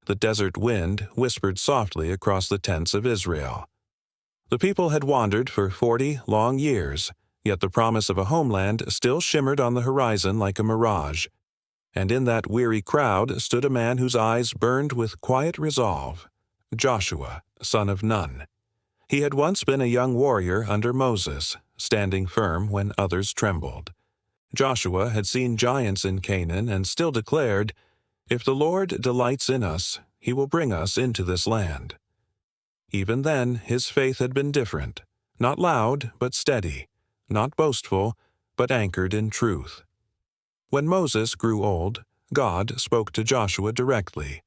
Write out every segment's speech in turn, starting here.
The desert wind whispered softly across the tents of Israel. The people had wandered for 40 long years, yet the promise of a homeland still shimmered on the horizon like a mirage. And in that weary crowd stood a man whose eyes burned with quiet resolve, Joshua, son of Nun. He had once been a young warrior under Moses, standing firm when others trembled. Joshua had seen giants in Canaan and still declared, "If the Lord delights in us, he will bring us into this land." Even then, his faith had been different, not loud but steady, not boastful but anchored in truth. When Moses grew old, God spoke to Joshua directly.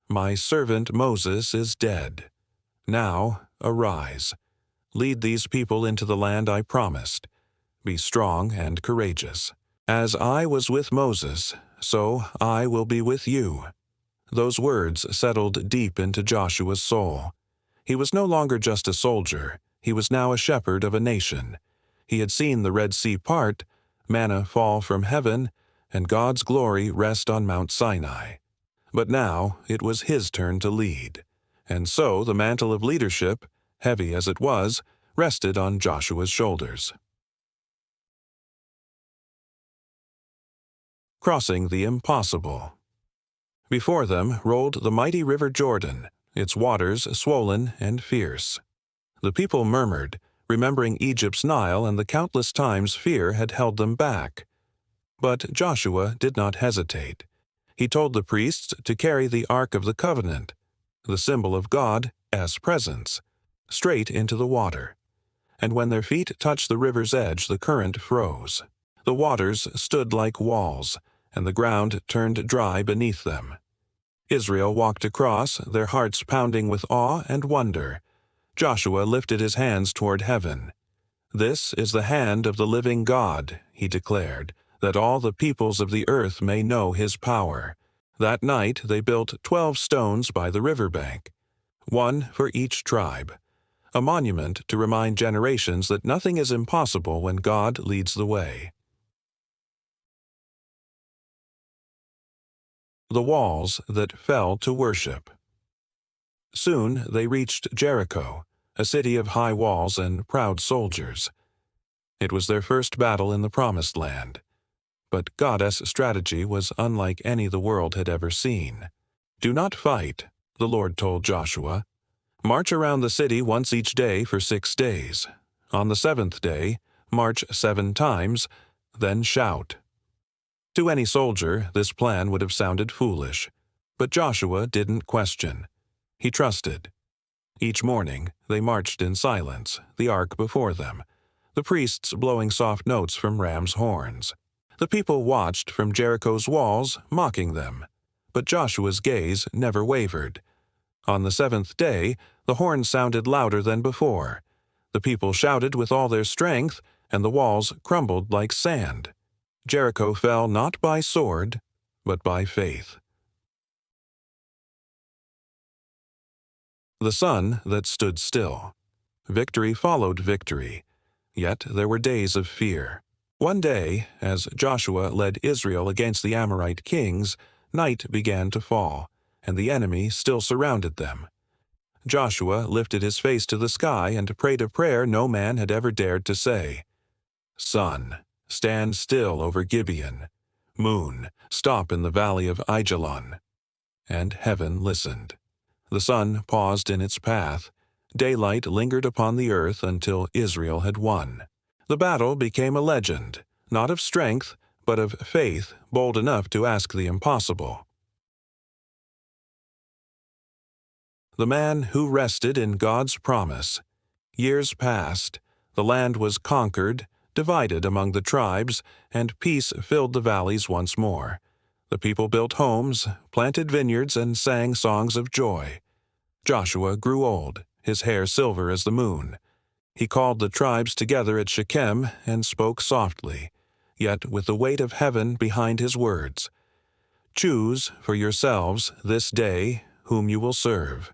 "My servant Moses is dead. Now arise, lead these people into the land I promised. Be strong and courageous. As I was with Moses, so I will be with you." Those words settled deep into Joshua's soul. He was no longer just a soldier, he was now a shepherd of a nation. He had seen the Red Sea part, manna fall from heaven, and God's glory rest on Mount Sinai. But now it was his turn to lead. And so the mantle of leadership, heavy as it was, rested on Joshua's shoulders. Crossing the impossible. Before them rolled the mighty river Jordan, its waters swollen and fierce. The people murmured, remembering Egypt's Nile and the countless times fear had held them back. But Joshua did not hesitate. He told the priests to carry the Ark of the Covenant, the symbol of God's presence, straight into the water. And when their feet touched the river's edge, the current froze. The waters stood like walls, and the ground turned dry beneath them. Israel walked across, their hearts pounding with awe and wonder. Joshua lifted his hands toward heaven. "This is the hand of the living God," he declared, "that all the peoples of the earth may know his power." That night they built 12 stones by the riverbank, one for each tribe, a monument to remind generations that nothing is impossible when God leads the way. The walls that fell to worship. Soon they reached Jericho, a city of high walls and proud soldiers. It was their first battle in the Promised Land. But God's strategy was unlike any the world had ever seen. "Do not fight," the Lord told Joshua. "March around the city once each day for 6 days. On the 7th day, march 7 times, then shout." To any soldier, this plan would have sounded foolish. But Joshua didn't question. He trusted. Each morning, they marched in silence, the ark before them, the priests blowing soft notes from ram's horns. The people watched from Jericho's walls, mocking them. But Joshua's gaze never wavered. On the 7th day, the horn sounded louder than before. The people shouted with all their strength, and the walls crumbled like sand. Jericho fell not by sword, but by faith. The sun that stood still. Victory followed victory, yet there were days of fear. One day, as Joshua led Israel against the Amorite kings, night began to fall, and the enemy still surrounded them. Joshua lifted his face to the sky and prayed a prayer no man had ever dared to say. "Sun, stand still over Gibeon. Moon, stop in the valley of Aijalon." And heaven listened. The sun paused in its path. Daylight lingered upon the earth until Israel had won. The battle became a legend, not of strength, but of faith bold enough to ask the impossible. The man who rested in God's promise. Years passed. The land was conquered, divided among the tribes, and peace filled the valleys once more. The people built homes, planted vineyards, and sang songs of joy. Joshua grew old, his hair silver as the moon. He called the tribes together at Shechem and spoke softly, yet with the weight of heaven behind his words. "Choose for yourselves this day whom you will serve.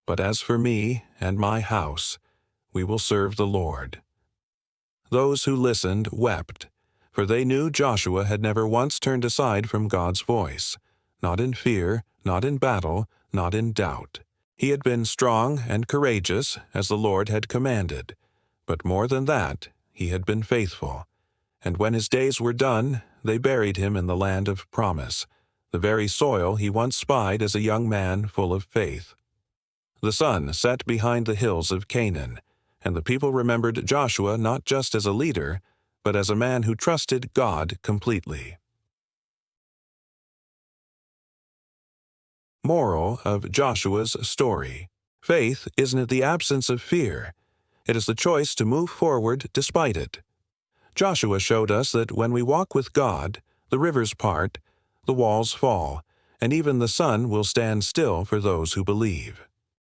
But as for me and my house, we will serve the Lord." Those who listened wept, for they knew Joshua had never once turned aside from God's voice. not in fear, not in battle, not in doubt. He had been strong and courageous, as the Lord had commanded. But more than that, he had been faithful. And when his days were done, they buried him in the land of promise, the very soil he once spied as a young man full of faith. The sun set behind the hills of Canaan, and the people remembered Joshua not just as a leader, but as a man who trusted God completely. Moral of Joshua's story. Faith isn't the absence of fear. It is the choice to move forward despite it. Joshua showed us that when we walk with God, the rivers part, the walls fall, and even the sun will stand still for those who believe.